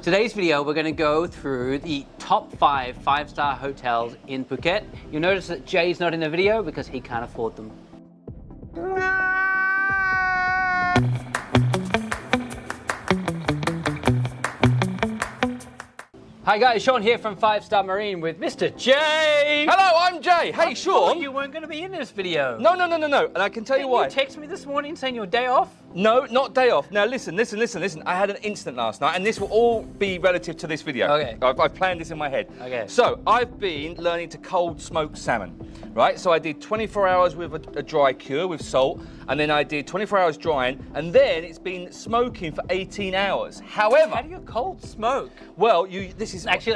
Today's video, we're going to go through the top 5 five-star hotels in Phuket. You'll notice that Jay's not in the video because he can't afford them. Hi guys, Sean here from Star Marine with Mr. Jay. Hello, I'm Jay. Hey, Sean. You weren't going to be in this video. No. And I can tell you why. You text me this morning saying your day off? No, not day off. Now listen. I had an incident last night, and this will all be relative to this video. Okay. I've planned this in my head. Okay. So I've been learning to cold smoke salmon, right? So I did 24 hours with a dry cure with salt, and then I did 24 hours drying, and then it's been smoking for 18 hours. However, how do you cold smoke? Well, this is actually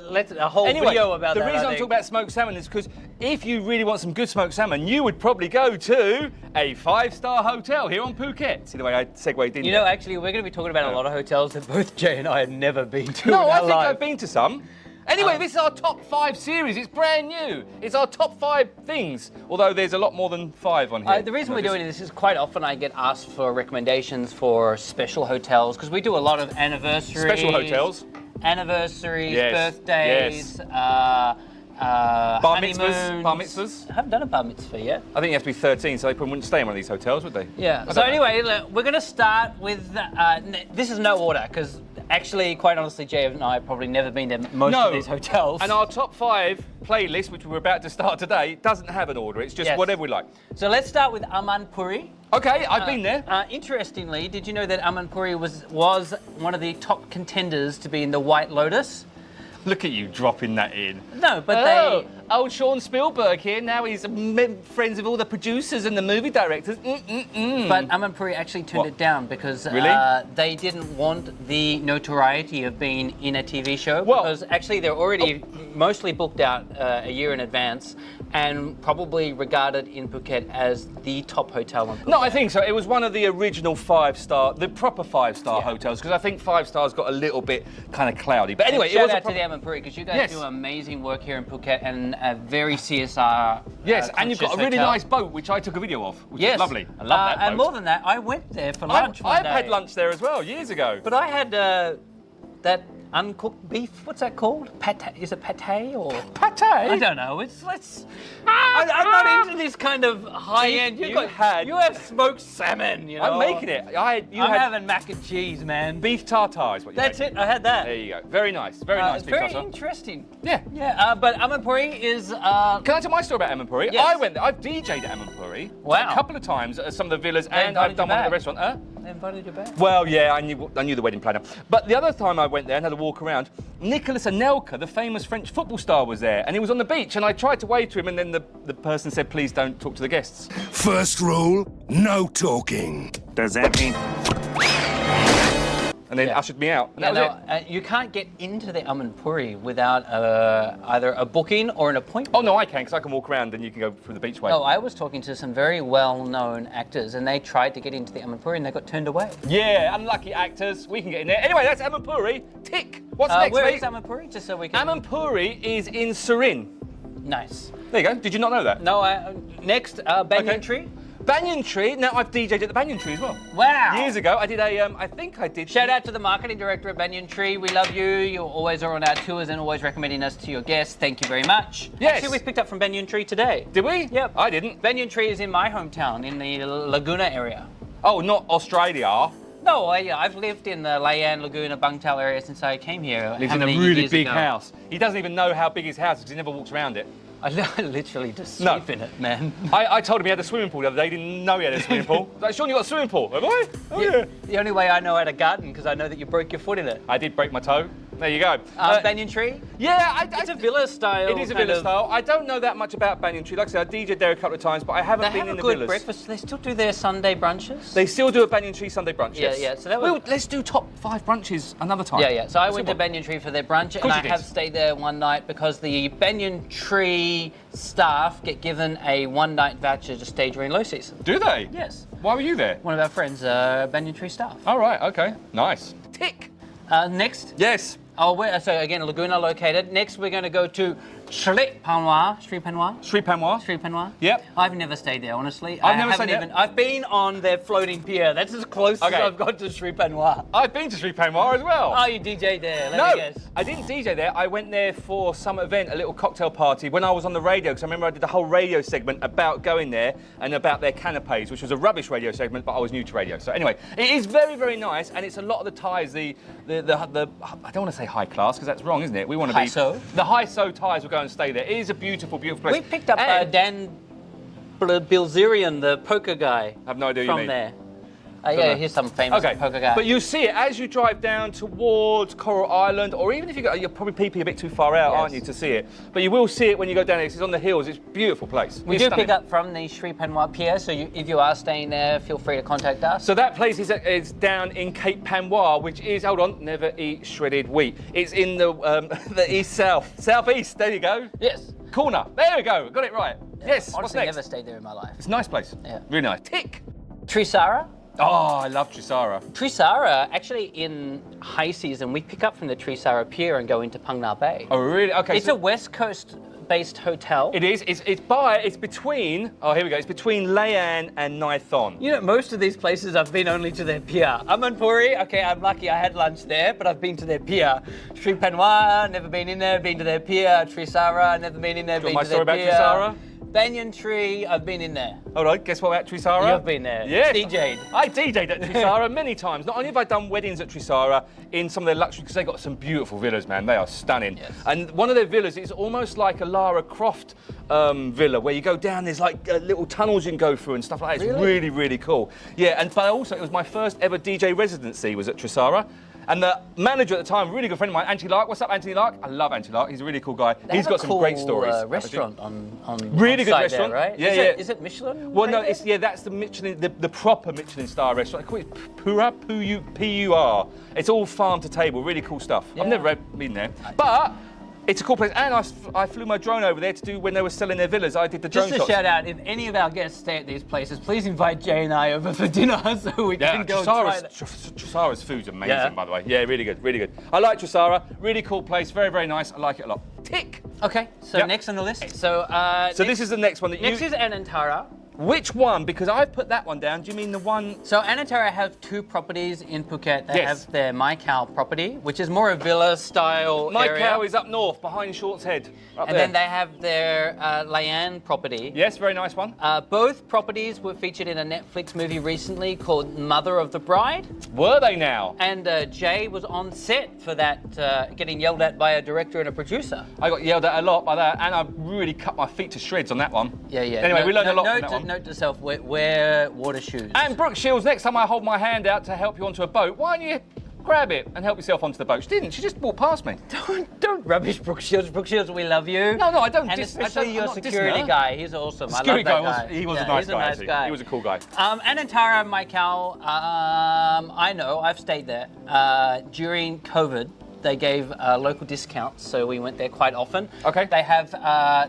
let's a whole anyway, video about the that. reason I'm talking about smoked salmon is because if you really want some good smoked salmon, you would probably go to a 5-star hotel here on Phuket. See the way I segued in? You know, actually, we're going to be talking about a lot of hotels that both Jay and I have never been to. No, I think I've been to some. Anyway, this is our top 5 series. It's brand new. It's our top 5 things, although there's a lot more than 5 on here. The reason we're doing this is quite often I get asked for recommendations for special hotels because we do a lot of anniversaries. Special hotels. Anniversaries, yes. birthdays, Bar honeymoons. Bar mitzvahs? I haven't done a bar mitzvah yet. I think you have to be 13, so they probably wouldn't stay in one of these hotels, would they? Yeah. So anyway, we're going to start with, this is no order, because actually, quite honestly, Jay and I have probably never been to most of these hotels. And our top 5 playlist, which we're about to start today, doesn't have an order. It's just whatever we like. So let's start with Aman Puri. Okay, I've been there. Interestingly, did you know that Aman Puri was one of the top contenders to be in the White Lotus? Look at you dropping that in. No, but old Sean Spielberg here. Now he's friends with all the producers and the movie directors. But Aman Puri actually turned it down because they didn't want the notoriety of being in a TV show. Well, because actually they're already mostly booked out a year in advance and probably regarded in Phuket as the top hotel in Phuket. No, I think so. It was one of the original 5-star, the proper 5-star hotels, because I think 5 stars got a little bit kind of cloudy. But anyway, shout out to the Aman Puri because you guys do amazing work here in Phuket and a very CSR. Yes, and you've got a really nice boat, which I took a video of, which is lovely. I love that boat. And more than that, I went there for lunch one I've day. had lunch there as well, years ago. But I had that uncooked beef. What's that called? Is it pate or pate? I don't know. I'm not into this kind of high end. You have smoked salmon. You know. I'm making it. I'm having mac and cheese, man. Beef tartare is what you That's it. I had that. There you go. Very nice. Very nice. It's beef very tartare. interesting. Yeah. Yeah. But Aman Puri is. Can I tell my story about Aman Puri? Yes. I went there. I've DJ'd at Aman Puri. Wow. A couple of times at some of the villas, and I've done one at the restaurant. They invited you back? Well, yeah, I knew the wedding planner. But the other time I went there and had a walk around, Nicolas Anelka, the famous French football star, was there, and he was on the beach, and I tried to wave to him, and then the person said, please don't talk to the guests. First rule, no talking. Does that mean... And then ushered me out. And that was it. You can't get into the Aman Puri without either a booking or an appointment. Oh, no, I can, because I can walk around and you can go through the beachway. No, I was talking to some very well-known actors, and they tried to get into the Aman Puri, and they got turned away. Yeah, unlucky actors. We can get in there. Anyway, that's Aman Puri. Tick. What's next, where mate? is Aman Puri? Just so we can... Aman Puri is in Surin. Nice. There you go. Did you not know that? No, next, Banyan Tree. Banyan Tree. Now, I've DJ'd at the Banyan Tree as well. Wow. Years ago, I did I think I did... Shout out to the marketing director at Banyan Tree. We love you. You always are on our tours and always recommending us to your guests. Thank you very much. Yes. Actually, we picked up from Banyan Tree today. Did we? Yep. I didn't. Banyan Tree is in my hometown, in the Laguna area. Oh, not Australia. No, I've lived in the Layan, Laguna, Bangtal area since I came here. Lives in a really big house. He doesn't even know how big his house is because he never walks around it. I literally just sleep in it, man. I told him he had a swimming pool the other day. He didn't know he had a swimming pool. Like, Sean, you got a swimming pool? Have I? Oh, yeah. The only way I know I had a garden because I know that you broke your foot in it. I did break my toe. There you go. Banyan Tree? Yeah, it's a villa style. It is a villa style. I don't know that much about Banyan Tree. Like I said, I DJ'd there a couple of times, but I haven't been in the villas. They have a good breakfast. They still do their Sunday brunches. They still do a Banyan Tree Sunday brunch. Yeah, yes. yeah. So that was... let's do top 5 brunches another time. Yeah, yeah. So I went to Banyan Tree for their brunch, and I have stayed there one night because the Banyan Tree staff get given a one-night voucher to stay during low season. Do they? Yes. Why were you there? One of our friends, Banyan Tree staff. Oh, right. Okay. Nice. Tick. Next. Yes. Oh, so again, Laguna located. Next, we're going to go to Sri Panwa. Sri Panwa. Sri Panwa. Yep. I've never stayed there, honestly. I've never stayed there. I've been on their floating pier. That's as close as I've got to Sri Panwa. I've been to Sri Panwa as well. Oh, you DJ'd there. Let me guess. I didn't DJ there. I went there for some event, a little cocktail party, when I was on the radio, because I remember I did a whole radio segment about going there and about their canapes, which was a rubbish radio segment, but I was new to radio. So anyway, it is very, very nice, and it's a lot of the Thais, the I don't want to say high class, because that's wrong, isn't it? We want to be... The high-so Thais will go and stay there. It is a beautiful, beautiful place. We picked up Dan Bilzerian, the poker guy. I have no idea from what you mean. there. Yeah, he's some famous poker guy. But you see it as you drive down towards Coral Island, or even if you're probably peeping a bit too far out, aren't you, to see it? But you will see it when you go down there. It's on the hills. It's a beautiful place. We do pick up from the Sri Panwa Pier, so if you are staying there, feel free to contact us. So that place is down in Cape Panwa, which is, hold on, never eat shredded wheat. It's in the southeast. There you go. Yes. Corner. There we go. Got it right. Yeah. Yes. Honestly, What's next? never stayed there in my life. It's a nice place. Yeah. Really nice. Tick. Trisara. Oh, I love Trisara. Trisara, actually in high season, we pick up from the Trisara Pier and go into Phang Nga Bay. Oh, really? Okay. It's a West Coast-based hotel. It is. It's between. Oh, here we go. It's between Layan and Nai Thon. You know, most of these places I've been only to their pier. Aman Puri, okay, I'm lucky I had lunch there, but I've been to their pier. Sri Panwa, never been in there, been to their pier. Trisara, never been in there, been to their pier. My story about Trisara? Banyan Tree, I've been in there. Hold on, guess what about Trisara? You've been there. Yes. DJ'd. I DJ'd at Trisara many times. Not only have I done weddings at Trisara in some of their luxury, because they've got some beautiful villas, man. They are stunning. Yes. And one of their villas is almost like a Lara Croft villa, where you go down, there's like little tunnels you can go through and stuff like that. It's really, really cool. Yeah, but also it was my first ever DJ residency was at Trisara. And the manager at the time, really good friend of mine, Anthony Lark. What's up, Anthony Lark? I love Anthony Lark. He's a really cool guy. He's got some great stories. Restaurant on really good site restaurant, there, right? Yeah, Is it Michelin? Well, no, that's the Michelin, the proper Michelin star restaurant. I call it Pura, P-U-R. It's all farm to table. Really cool stuff. Yeah. I've never been there, but. It's a cool place, and I flew my drone over there to do when they were selling their villas. I did the drone shots. Just a shout out, if any of our guests stay at these places, please invite Jay and I over for dinner so we can go and try that. Trisara's food's amazing, by the way. Yeah, really good, really good. I like Trisara. Really cool place, very, very nice. I like it a lot. Tick. Okay, so next on the list. So this is the next one that Next is Anantara. Which one? Because I've put that one down. Do you mean the one? So Anantara have two properties in Phuket. They Yes. have their Mai Khao property, which is more a villa style My area. cow is up north, behind Short's Head. Up And there. then they have their Layan property. Yes, very nice one. Both properties were featured in a Netflix movie recently called Mother of the Bride. Were they now? And Jay was on set for that, getting yelled at by a director and a producer. I got yelled at a lot by that, and I really cut my feet to shreds on that one. Yeah. Anyway, we learned a lot from that one. Note to self, wear water shoes. And Brooke Shields, next time I hold my hand out to help you onto a boat, why don't you grab it and help yourself onto the boat? She didn't. She just walked past me. Don't rubbish Brooke Shields. Brooke Shields, we love you. No, I don't. And especially I'm your not dissing security her. guy. He's awesome. Security I love guy that guy. he was a Yeah, nice he's guy. a nice Actually. guy. He was a cool guy. Anantara, Mai Khao, I know. I've stayed there during COVID. They gave local discounts, so we went there quite often. Okay. They have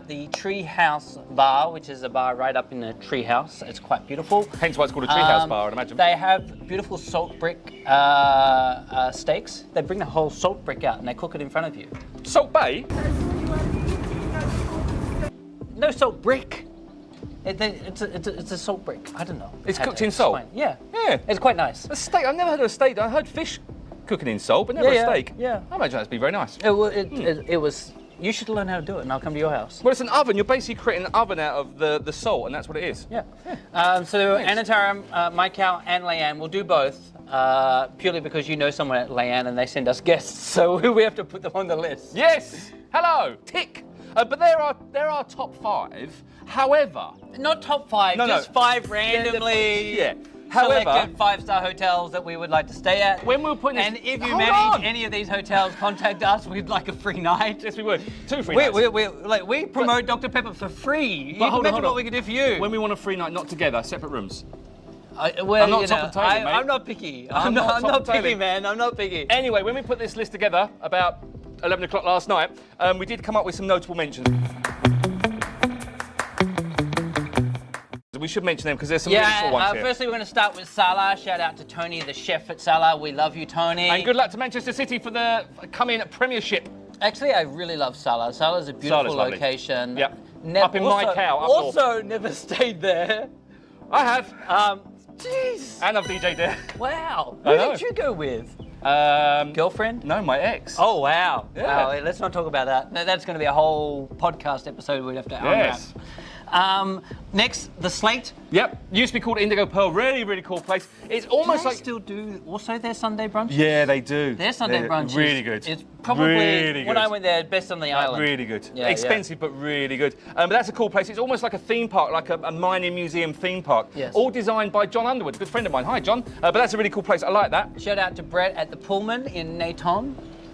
the Tree House Bar, which is a bar right up in the tree house. It's quite beautiful. Hence why it's called a treehouse bar, I'd imagine. They have beautiful salt brick steaks. They bring the whole salt brick out and they cook it in front of you. Salt Bay? No, salt brick. It's a salt brick. I don't know. It's how cooked to in salt? explain. Yeah. Yeah. It's quite nice. A steak? I've never heard of a steak. I heard fish cooking in salt, but never a steak. Yeah. I imagine that'd be very nice. It was. You should learn how to do it, and I'll come to your house. Well, it's an oven. You're basically creating an oven out of the salt, and that's what it is. Yeah. So Anantara, Mai Khao, and Layan will do both. Purely because you know someone at Layan and they send us guests, so we have to put them on the list. Yes. Hello. Tick. But there are top 5. However, Not top 5, just 5 randomly. Yeah. However, selected 5-star hotels that we would like to stay at. when we were putting this, And if you Hold manage on. any of these hotels, contact us. We'd like a free night. Yes, we would. 2 free nights. We promote Dr. Pepper for free. But You hold imagine on. what we could do for you. When we want a free night, not together, separate rooms. Well, I'm not you top know, of the table, mate. I'm not picky. I'm not I'm top not of the picky, table. man. I'm not picky. Anyway, when we put this list together about 11 o'clock last night, we did come up with some notable mentions. We should mention them because there's some really cool ones here. Firstly, we're going to start with Salah. Shout out to Tony, the chef at Salah. We love you, Tony. And good luck to Manchester City for the coming Premiership. Actually, I really love Sala. Sala's a beautiful Sala's lovely. location. Yep. Up in my cow, up Also, never stayed there. I have. Jeez. And I've DJ'd there. Wow. I Who know. did you go with? Girlfriend? No, my ex. Oh, wow. Yeah. Wow, let's not talk about that. That's going to be a whole podcast episode we'd have to unwrap. Yes. Next, the Slate. Yep. Used to be called Indigo Pearl. Really, really cool place. It's almost Do they like. still do also their Sunday brunch? Yeah, they do. Their Sunday brunch really is, good. It's probably, really when good. I went there, best on the island. Really good. Yeah, Expensive, but really good. But that's a cool place. It's almost like a theme park, like a mining museum theme park. Yes. All designed by John Underwood, a good friend of mine. Hi, John. But that's a really cool place. I like that. Shout out to Brett at the Pullman in Nathon.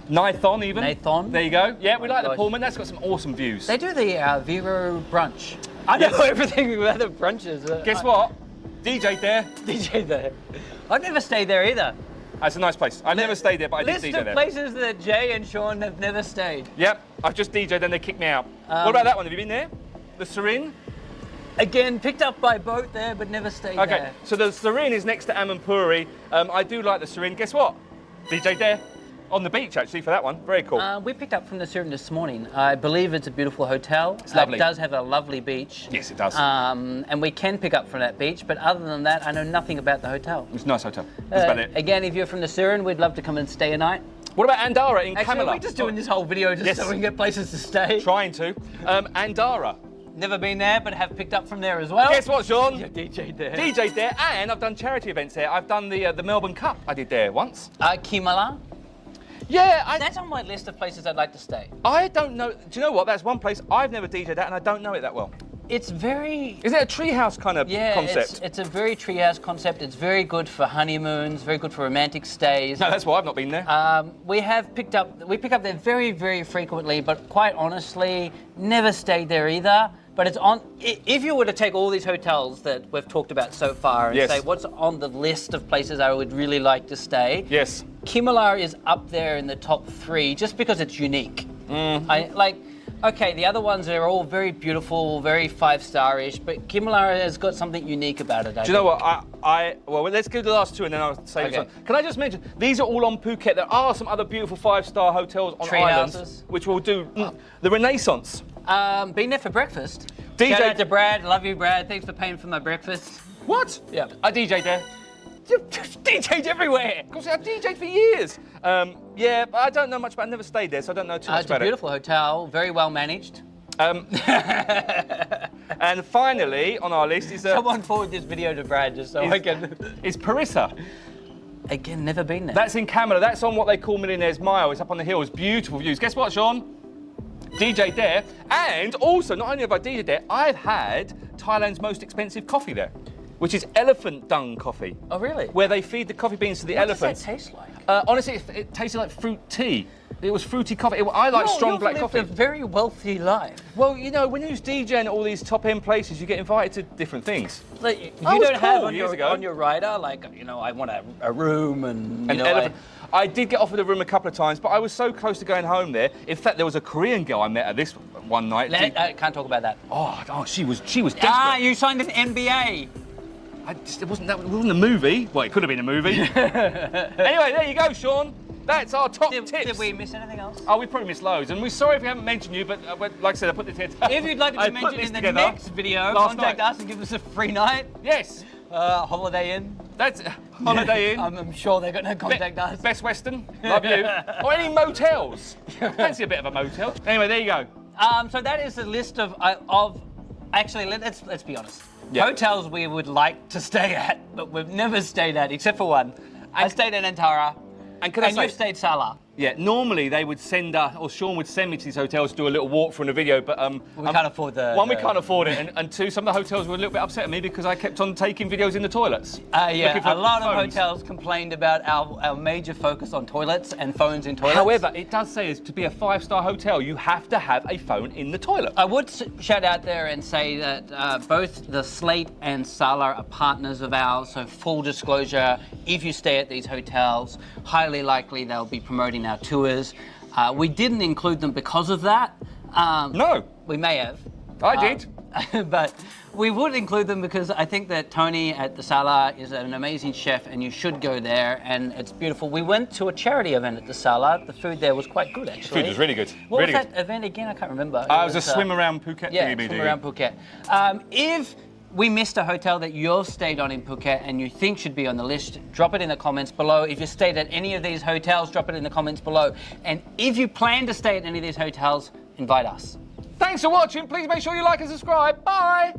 Nathon, even. Nathon. There you go. Yeah, we like the gosh. Pullman. That's got some awesome views. They do the Vero brunch. I know everything about the brunches. Guess what? DJ'd there. DJ there. I've never stayed there either. That's a nice place. I've never stayed there, but I did List DJ of there. places that Jay and Sean have never stayed. Yep, I've just DJ'd, then they kicked me out. What about that one? Have you been there? The Serene? Again, picked up by boat there, but never stayed Okay, there. so the Serene is next to Aman Puri. I do like the Serene. Guess what? DJ'd there. On the beach, actually, for that one. Very cool. We picked up from the Syrian this morning. I believe it's a beautiful hotel. It's lovely. It does have a lovely beach. Yes, it does. And we can pick up from that beach, but other than that, I know nothing about the hotel. It's a nice hotel. That's about it. Again, if you're from the Syrian, we'd love to come and stay a night. What about Anantara in Actually, Kamala? we're just doing this whole video just Yes. so we can get places to stay. Trying to. Anantara. Never been there, but have picked up from there as well. Guess what, Sean? Yeah, DJ there. DJ'd there, and I've done charity events there. I've done the Melbourne Cup. I did there once. Kimala. Yeah, That's on my list of places I'd like to stay. I don't know. Do you know what? That's one place I've never DJ'd at, and I don't know it that well. It's very... Is it a treehouse kind of concept? It's a very treehouse concept. It's very good for honeymoons, very good for romantic stays. No, that's why I've not been there. We pick up there very, very frequently, but quite honestly, never stayed there either. But it's on, if you were to take all these hotels that we've talked about so far and Yes. say what's on the list of places I would really like to stay, Yes. Kimala is up there in the top 3 just because it's unique. Okay, the other ones are all very beautiful, very 5-star-ish, but Kimala has got something unique about it. Do you know what? Well, let's go to the last two and then I'll say this Okay. one. Can I just mention, these are all on Phuket. There are some other beautiful 5-star hotels on Tree islands, houses. which will do. The Renaissance. Been there for breakfast. DJ Shout out to Brad. Love you, Brad. Thanks for paying for my breakfast. What? Yeah. I DJ'd there. DJ'd everywhere. Of course, I've DJ'd for years. Yeah, but I don't know much about it. I never stayed there, so I don't know too much It's a about beautiful hotel, very well managed. it. And finally, on our list is Someone forward this video to Brad just so I can... is Parissa. Again, never been there. That's in Kamala. That's on what they call Millionaire's Mile. It's up on the hills. Beautiful views. Guess what, Sean? DJ'd there. And also, not only have I DJ'd there, I've had Thailand's most expensive coffee there, which is elephant dung coffee. Oh, really? Where they feed the coffee beans to the What elephants. does that taste like? Honestly, it tasted like fruit tea. It was fruity coffee. I like strong black coffee. You've lived a very wealthy life. Well, you know, when you DJing at all these top-end places, you get invited to different things. Like, you Oh, it was don't have cool on years your, ago. on your rider, like, you know, I want a room and, An you know, elephant. I did get offered a room a couple of times, but I was so close to going home there. In fact, there was a Korean girl I met at this one night. I can't talk about that. Oh, she was desperate. You signed an MBA. It wasn't a movie. Well, it could have been a movie. Anyway, there you go, Sean. That's our top tips. Did we miss anything else? Oh, we probably missed loads, and we're sorry if we haven't mentioned you, but like I said, I put this here. If you'd like to be mentioned in the next video, last contact night. us and give us a free night. Yes, Holiday Inn. that's Holiday Inn. I'm sure they're going to contact us. Best Western, love you. Or any motels. Fancy a bit of a motel. Anyway, there you go. So that is the list of actually, let's be honest. Yeah. Hotels we would like to stay at, but we've never stayed at, except for one. I stayed in Anantara, And can I say, you've stayed Sala. yeah, normally they would send or Sean would send me to these hotels to do a little walkthrough in a video, but We can't afford the... one, we can't afford it, and two, some of the hotels were a little bit upset at me because I kept on taking videos in the toilets. Yeah, looking for a lot of phones. hotels complained about our major focus on toilets and phones in toilets. However, it does say is to be a 5-star hotel, you have to have a phone in the toilet. I would shout out there and say that both the Slate and Sala are partners of ours, so full disclosure, if you stay at these hotels, highly likely they'll be promoting our tours. We didn't include them because of that. No, We may have. I did. but we would include them because I think that Tony at the Sala is an amazing chef and you should go there and it's beautiful. We went to a charity event at the Sala. The food there was quite good actually. Food was really good. What really was good. that event again? I can't remember. It was a swim around Phuket. Yeah, swim around Phuket. If we missed a hotel that you've stayed on in Phuket and you think should be on the list, drop it in the comments below. If you stayed at any of these hotels, drop it in the comments below. And if you plan to stay at any of these hotels, invite us. Thanks for watching. Please make sure you like and subscribe. Bye.